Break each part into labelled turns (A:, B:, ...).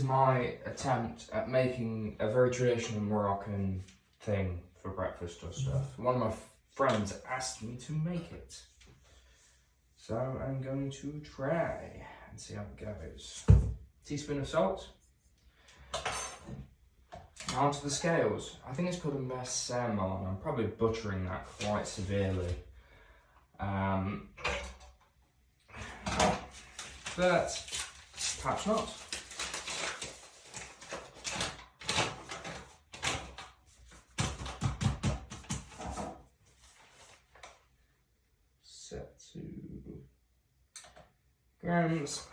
A: my attempt at making a very traditional Moroccan thing for breakfast or stuff. One of my friends asked me to make it. So I'm going to try and see how it goes. Teaspoon of salt. Now onto the scales. I think it's called a Msemmen. I'm probably butchering that quite severely. But perhaps not. Set to grams.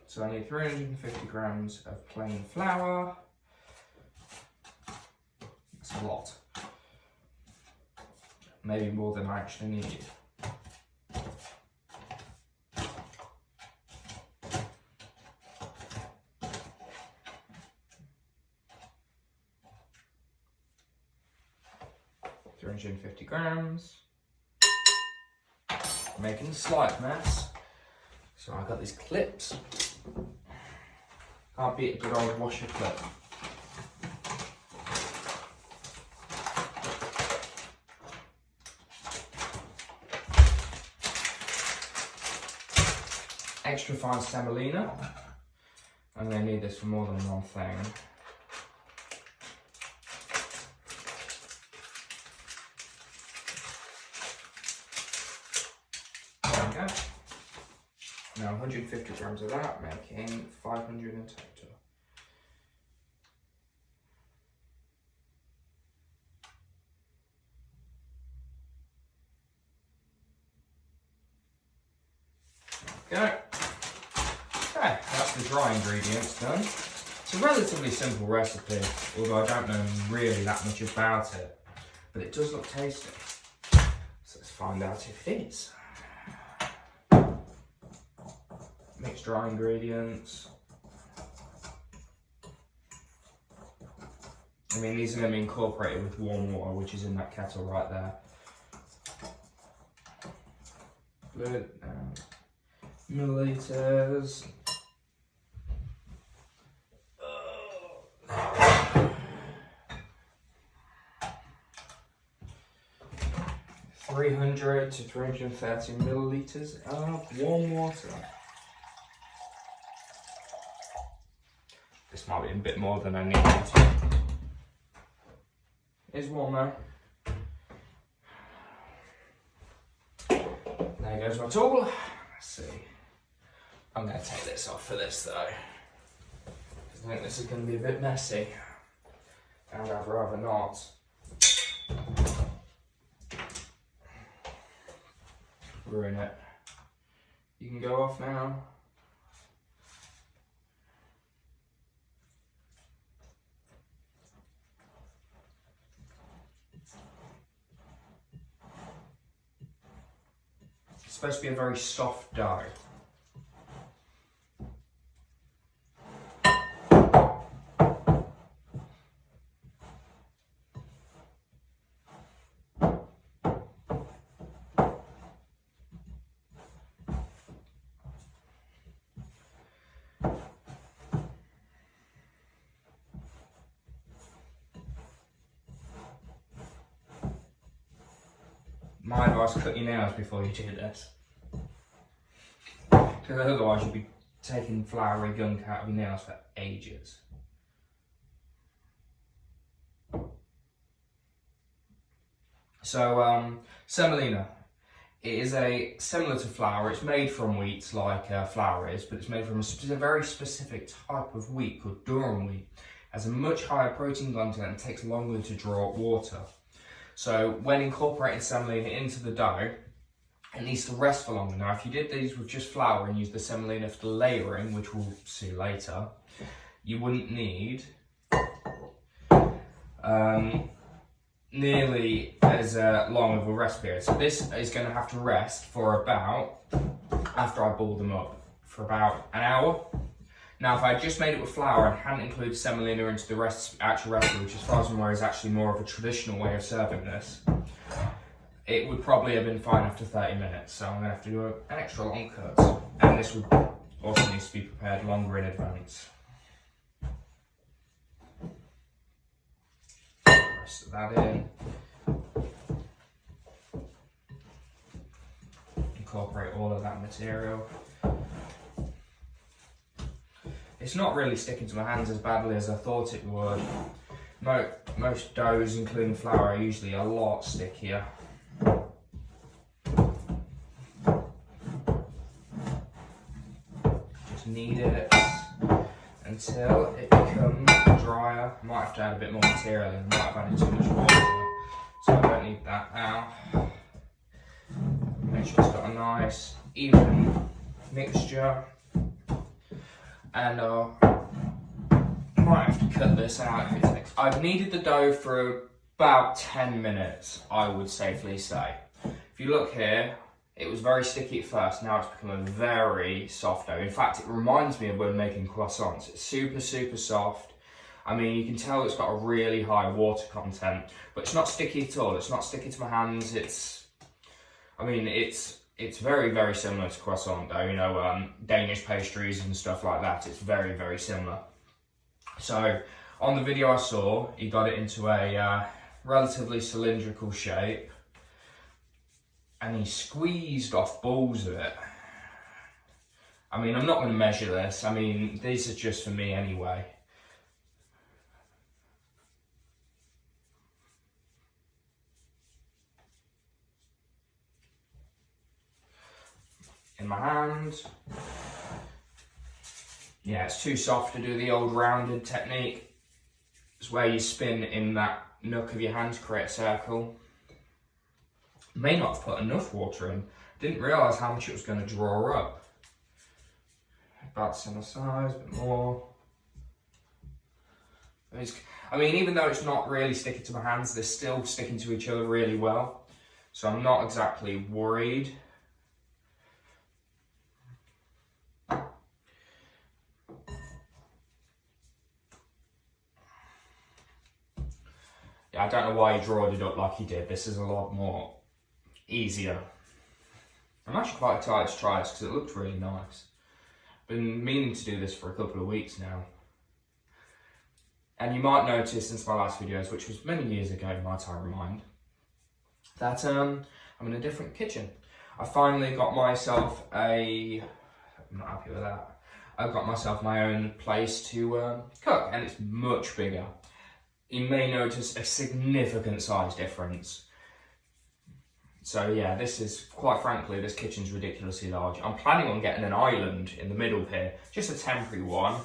A: So I need 350 grams of plain flour. That's a lot. Maybe more than I actually need. $350 grams. I'm making a slight mess. So I've got these clips. Can't beat a good old washer clip. Extra fine semolina. I'm going to need this for more than one thing. There we go. Now 150 grams of that, making 500 in total. There we go. Okay, that's the dry ingredients done. It's a relatively simple recipe, although I don't know really that much about it. But it does look tasty. So let's find out if it is. Mix dry ingredients. I mean, these are going to be incorporated with warm water, which is in that kettle right there. Fluid, milliliters. 300 to 330 milliliters of warm water. This might be a bit more than I need. It's warm though. There goes my tool. Let's see. I'm going to take this off for this though, because I think this is going to be a bit messy, and I'd rather not. Ruin it. You can go off now. It's supposed to be a very soft dough. My advice, cut your nails before you do this. Because otherwise you'll be taking floury gunk out of your nails for ages. So, semolina. It is similar to flour. It's made from wheat like flour is, but it's made from a very specific type of wheat called durum wheat. It has a much higher protein content and takes longer to draw up water. So when incorporating semolina into the dough, it needs to rest for longer. Now, if you did these with just flour and used the semolina for the layering, which we'll see later, you wouldn't need nearly as long of a rest period. So this is going to have to rest for about, after I ball them up, for about an hour. Now, if I had just made it with flour and hadn't included semolina into the actual recipe, which as far as I'm aware is actually more of a traditional way of serving this, it would probably have been fine after 30 minutes. So I'm going to have to do an extra long cut. And this would also needs to be prepared longer in advance. Press that in. Incorporate all of that material. It's not really sticking to my hands as badly as I thought it would. Most doughs, including flour, are usually a lot stickier. Just knead it until it becomes drier. I might have to add a bit more material in. I might have added too much water, so I don't need that now. Make sure it's got a nice, even mixture. And I might have to cut this out if it takes. I've kneaded the dough for about 10 minutes, I would safely say. If you look here, it was very sticky at first, now it's become a very soft dough. In fact, it reminds me of when making croissants. It's super, super soft. I mean, you can tell it's got a really high water content, but it's not sticky at all. It's not sticky to my hands. It's very, very similar to croissant dough, you know, Danish pastries and stuff like that. It's very, very similar. So, on the video I saw, he got it into a relatively cylindrical shape, and he squeezed off balls of it. I mean, I'm not going to measure this. I mean, these are just for me anyway. In my hand. Yeah, it's too soft to do the old rounded technique. It's where you spin in that nook of your hand to create a circle. May not have put enough water in. Didn't realise how much it was going to draw up. About similar size, a bit more. I mean, even though it's not really sticking to my hands, they're still sticking to each other really well. So I'm not exactly worried. I don't know why he drawed it up like he did. This is a lot more easier. I'm actually quite excited to try this because it looked really nice. Been meaning to do this for a couple of weeks now. And you might notice since my last videos, which was many years ago, might I remind, that I'm in a different kitchen. I finally got myself I'm not happy with that. I've got myself my own place to cook, and it's much bigger. You may notice a significant size difference. So yeah, this is, quite frankly, this kitchen's ridiculously large. I'm planning on getting an island in the middle here, just a temporary one,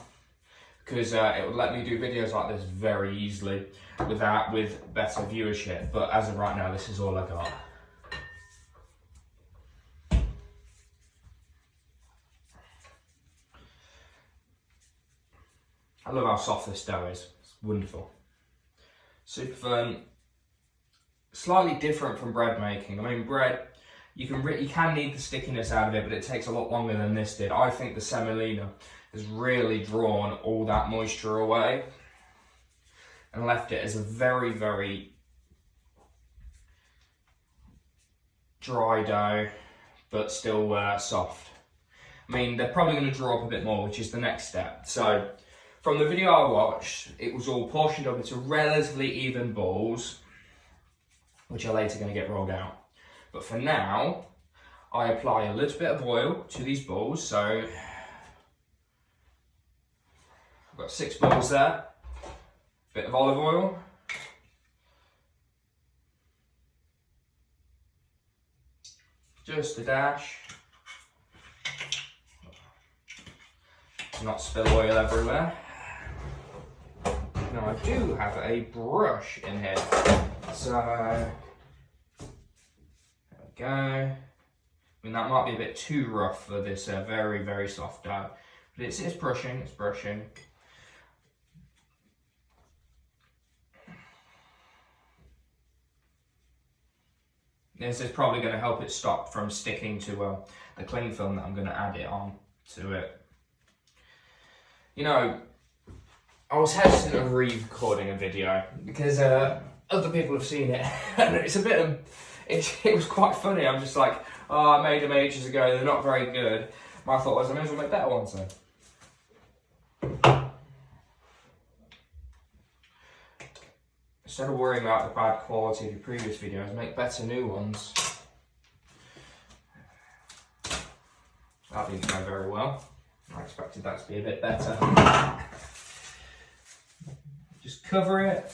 A: because it would let me do videos like this very easily with better viewership. But as of right now, this is all I got. I love how soft this dough is. It's wonderful. Super fun. Slightly different from bread making. I mean, bread, you can knead the stickiness out of it, but it takes a lot longer than this did. I think the semolina has really drawn all that moisture away and left it as a very, very dry dough, but still soft. I mean, they're probably going to draw up a bit more, which is the next step. So, from the video I watched, it was all portioned up into relatively even balls, which are later going to get rolled out. But for now, I apply a little bit of oil to these balls. So I've got 6 balls there. Bit of olive oil. Just a dash. Not spill oil everywhere. Now I do have a brush in here. So, there we go. I mean, that might be a bit too rough for this very, very soft dough. But it's brushing, it's brushing. This is probably going to help it stop from sticking to the cling film that I'm going to add it on to it. You know, I was hesitant of re-recording a video because other people have seen it, and it's a bit it was quite funny. I'm just like, oh, I made them ages ago, they're not very good. My thought was I may as well make better ones then. Instead of worrying about the bad quality of your previous videos, make better new ones. That didn't go very well. I expected that to be a bit better. Just cover it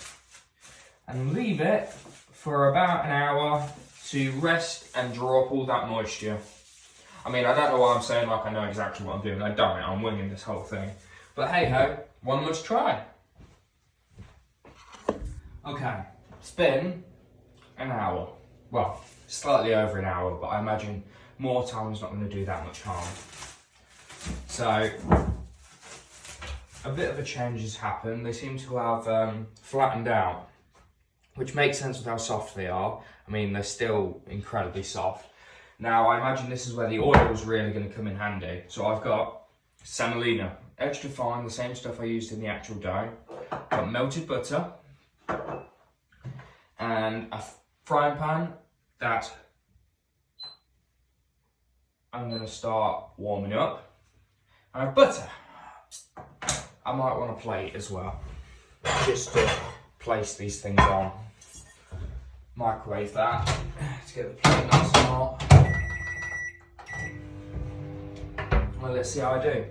A: and leave it for about an hour to rest and draw up all that moisture. I mean, I don't know why I'm saying like I know exactly what I'm doing. I don't. I'm winging this whole thing. But hey ho, one must try. Okay, it's been an hour. Well, slightly over an hour, but I imagine more time is not going to do that much harm. So, a bit of a change has happened. They seem to have flattened out, which makes sense with how soft they are. I mean, they're still incredibly soft. Now, I imagine this is where the oil is really going to come in handy. So I've got semolina, extra fine, the same stuff I used in the actual dough. Got melted butter and a frying pan that I'm going to start warming up. And I have butter. I might want a plate as well, just to place these things on. Microwave that to get the plate nice and hot. Well, let's see how I do.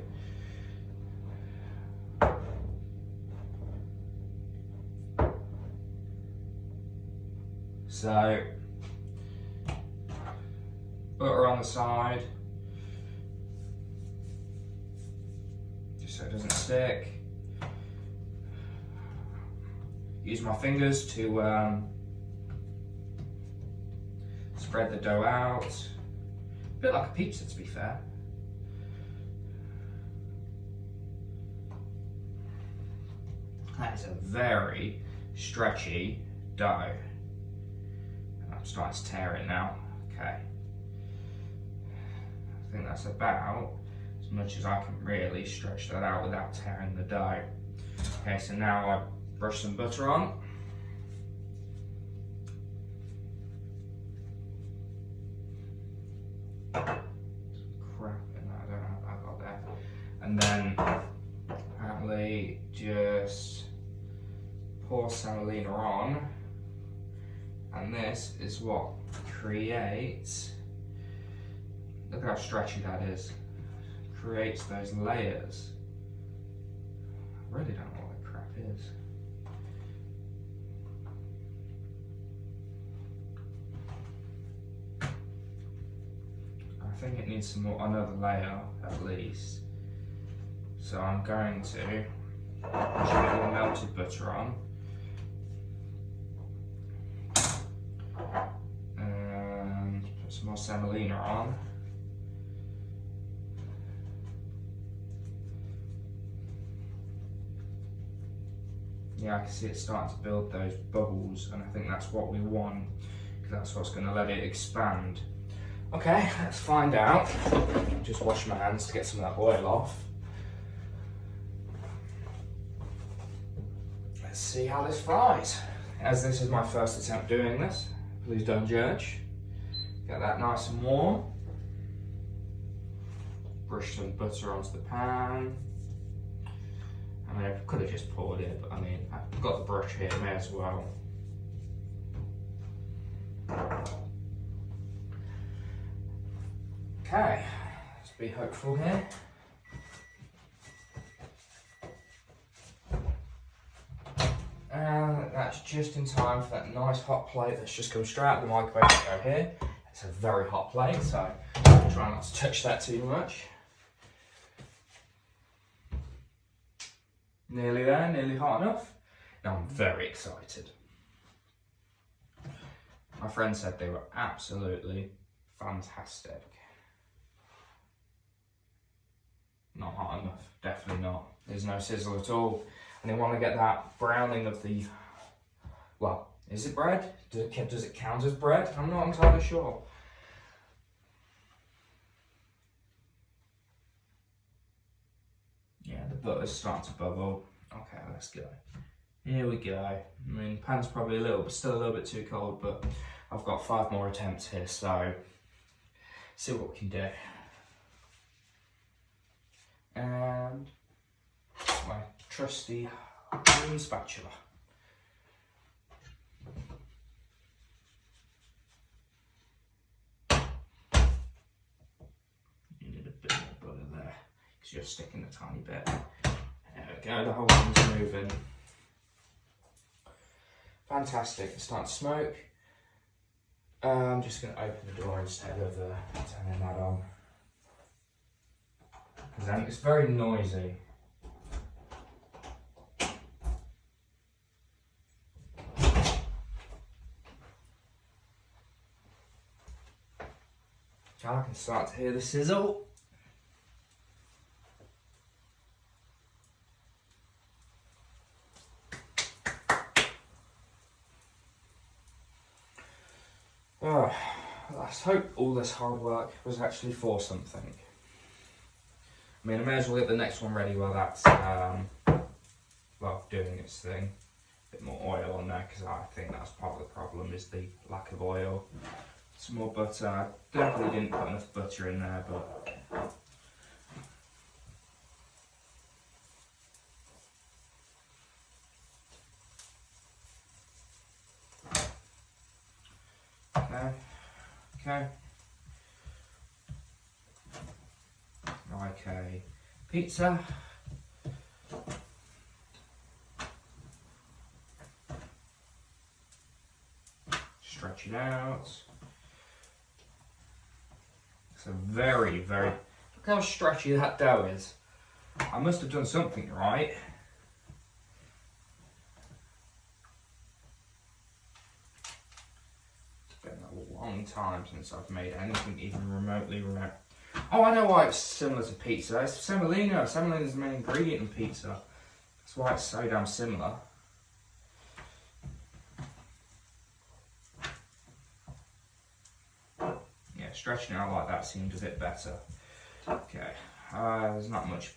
A: So, butter on the side, just so it doesn't stick. Use my fingers to spread the dough out. A bit like a pizza, to be fair. That is a very stretchy dough. I'm starting to tear it now. Okay. I think that's about as much as I can really stretch that out without tearing the dough. Okay, so now I brush some butter on. Crap in that, I don't know how that got there. And then apparently just pour semolina on. And this is what creates, look how stretchy that is, creates those layers. I really don't know what the crap is. I think it needs some more, another layer at least. So I'm going to push a bit more melted butter on. Some more semolina on. Yeah, I can see it starting to build those bubbles, and I think that's what we want, because that's what's going to let it expand. Okay, let's find out. Just wash my hands to get some of that oil off. Let's see how this fries. As this is my first attempt doing this, please don't judge. Get that nice and warm. Brush some butter onto the pan. I mean, I could have just poured it, but I mean, I've got the brush here, may as well. Okay, let's be hopeful here. And that's just in time for that nice hot plate that's just come straight out of the microwave to go here. It's a very hot plate, so try not to touch that too much. Nearly there, nearly hot enough. Now I'm very excited. My friend said they were absolutely fantastic. Not hot enough, definitely not. There's no sizzle at all. And they want to get that browning of the, well, is it bread? Does it count as bread? I'm not entirely sure. Yeah, the butter's starting to bubble. Okay, let's go. Here we go. I mean, pan's probably still a little bit too cold, but I've got 5 more attempts here, so see what we can do. and my trusty wooden spatula. You need a bit more butter there because you're sticking a tiny bit. There we go, the whole thing's moving. Fantastic, it's starting to smoke. I'm just going to open the door instead of turning that on. Because then it's very noisy. I can start to hear the sizzle. Oh, let's hope all this hard work was actually for something. I mean, I may as well get the next one ready while that's well, doing its thing. A bit more oil on there because I think that's part of the problem is the lack of oil. Some more butter. I definitely didn't put enough butter in there, but okay. Like a pizza. Stretch it out. It's a very, very, look how stretchy that dough is. I must have done something right. It's been a long time since I've made anything even remotely remote. Oh, I know why it's similar to pizza. It's semolina. Semolina is the main ingredient in pizza. That's why it's so damn similar. Yeah, stretching out like that seemed a bit better. Okay, there's not much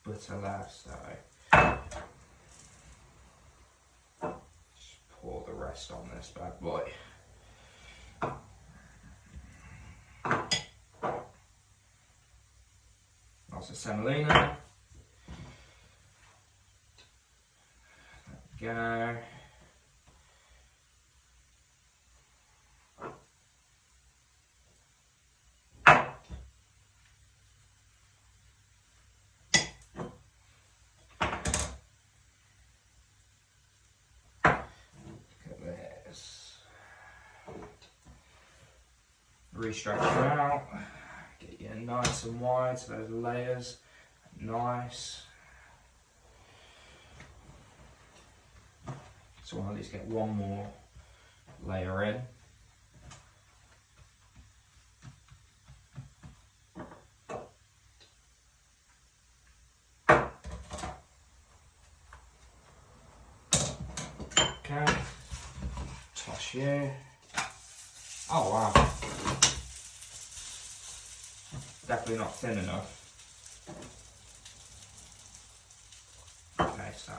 A: butter left, so just pour the rest on this bad boy. Lots of semolina. There we go. Re-stretch it out, get you nice and wide so those layers are nice. So I'll at least get one more layer in. Okay, toss you. Oh wow. Definitely not thin enough. Okay, so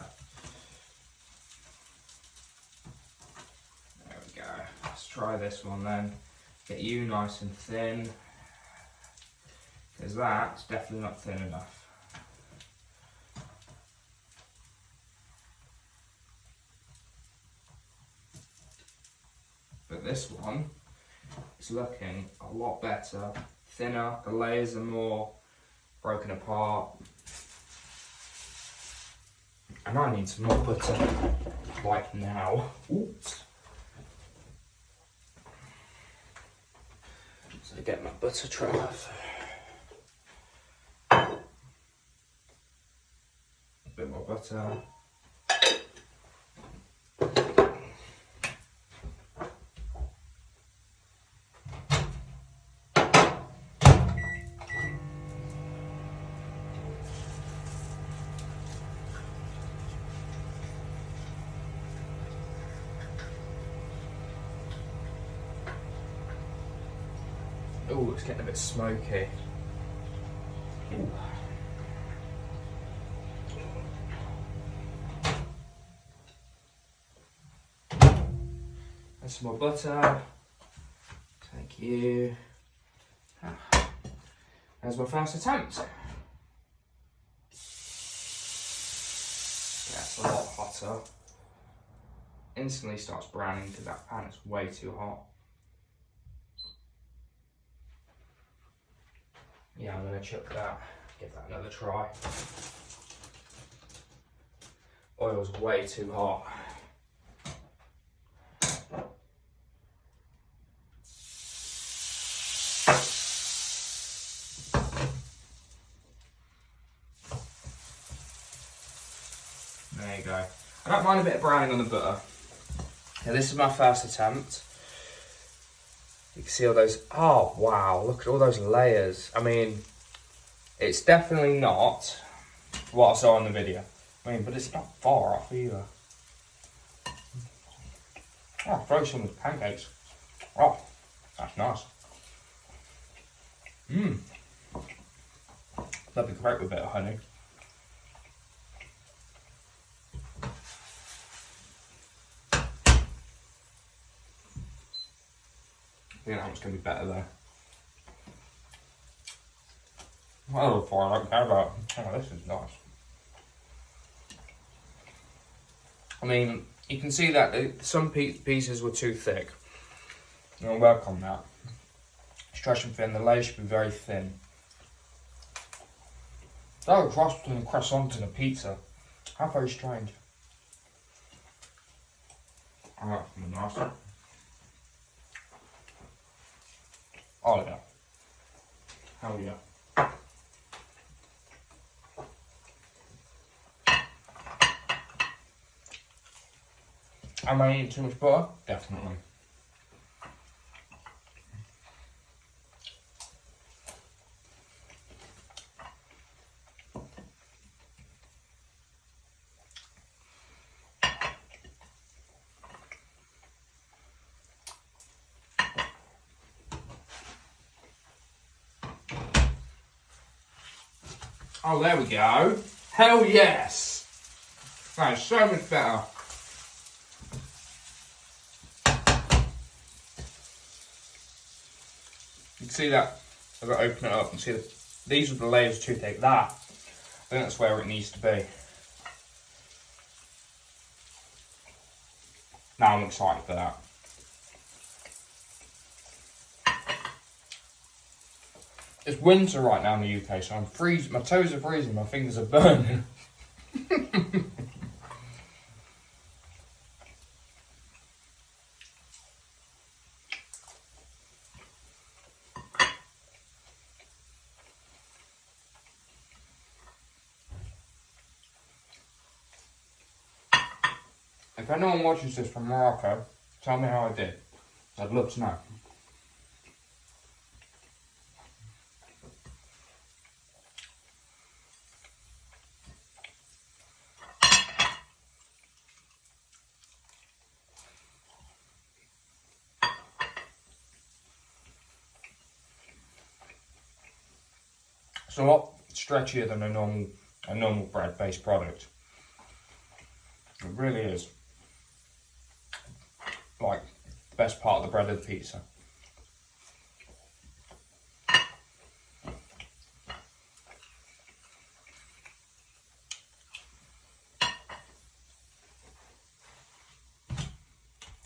A: there we go. Let's try this one then. Get you nice and thin, because that's definitely not thin enough. But this one is looking a lot better. Thinner, the layers are more broken apart. And I need some more butter, like now. Oops. So get my butter trough. A bit more butter. Oh, it's getting a bit smoky. Ooh. And some more butter. Thank you. There's my first attempt. Gets a lot hotter. Instantly starts browning because that pan is way too hot. Yeah, I'm going to chuck that, give that another try. Oil's way too hot. There you go. I don't mind a bit of browning on the butter. Now this is my first attempt. You can see all those, oh wow, look at all those layers. I mean, it's definitely not what I saw in the video. I mean, but it's not far off either. Oh, throw some with pancakes. Oh, that's nice. Mmm. That'd be great with a bit of honey. I think that one's going to be better though. Well, I don't care about. Oh, this is nice. I mean, you can see that some pieces were too thick. I'll work on that. Stretch them thin. The layer should be very thin. That was cross between a croissant and a pizza. How very strange. Oh, that's going to be nice. Oh yeah. Hell yeah. Am I eating too much butter? Definitely. Oh, there we go. Hell yes! That is so much better. You can see that, I've got to open it up and see that these are the layers too thick. That, I think that's where it needs to be. Now I'm excited for that. It's winter right now in the UK, so I'm freezing. My toes are freezing, my fingers are burning. If anyone watches this from Morocco, tell me how I did. I'd love to know. It's a lot stretchier than a normal bread-based product. It really is. Like the best part of the breaded pizza.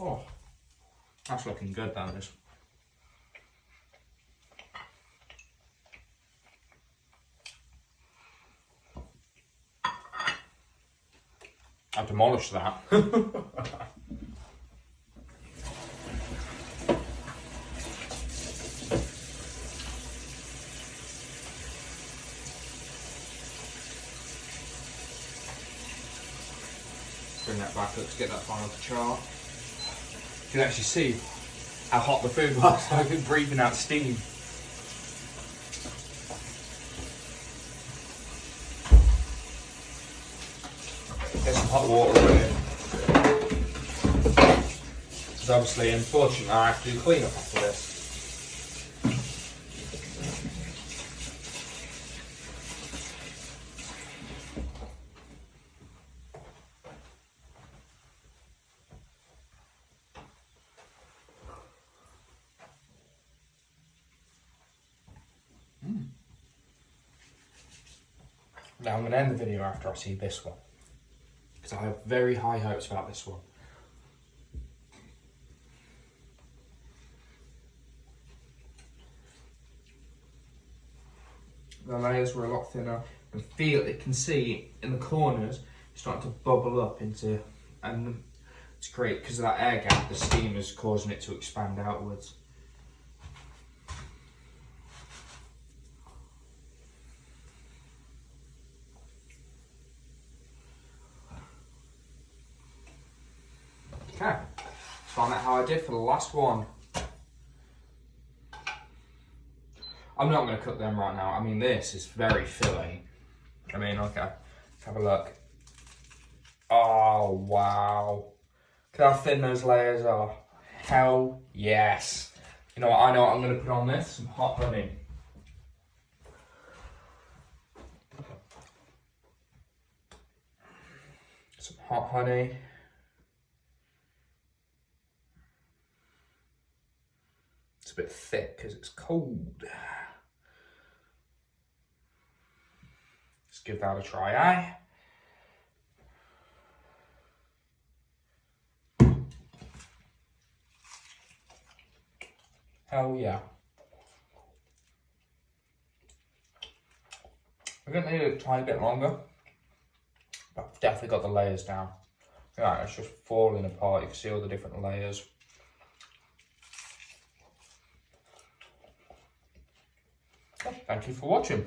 A: Oh, that's looking good, that is. I demolished that. Bring that back up to get that final char. You can actually see how hot the food was. I've been breathing out steam. Get some hot water in it. Because obviously, unfortunately, I have to do clean up after this. Now I'm going to end the video after I see this one. because I have very high hopes about this one. The layers were a lot thinner, and you can see in the corners it's starting to bubble up into, and it's great because of that air gap. The steam is causing it to expand outwards. Okay, let's find out how I did for the last one. I'm not going to cook them right now. I mean, this is very filling. I mean, okay, let's have a look. Oh, wow. Look how thin those layers are. Hell yes. You know what, I know what I'm going to put on this? Some hot honey. Some hot honey. It's a bit thick because it's cold. Let's give that a try, eh? Hell yeah. We're going to need it a tiny bit longer, but I've definitely got the layers down. Right, it's just falling apart. You can see all the different layers. Thank you for watching.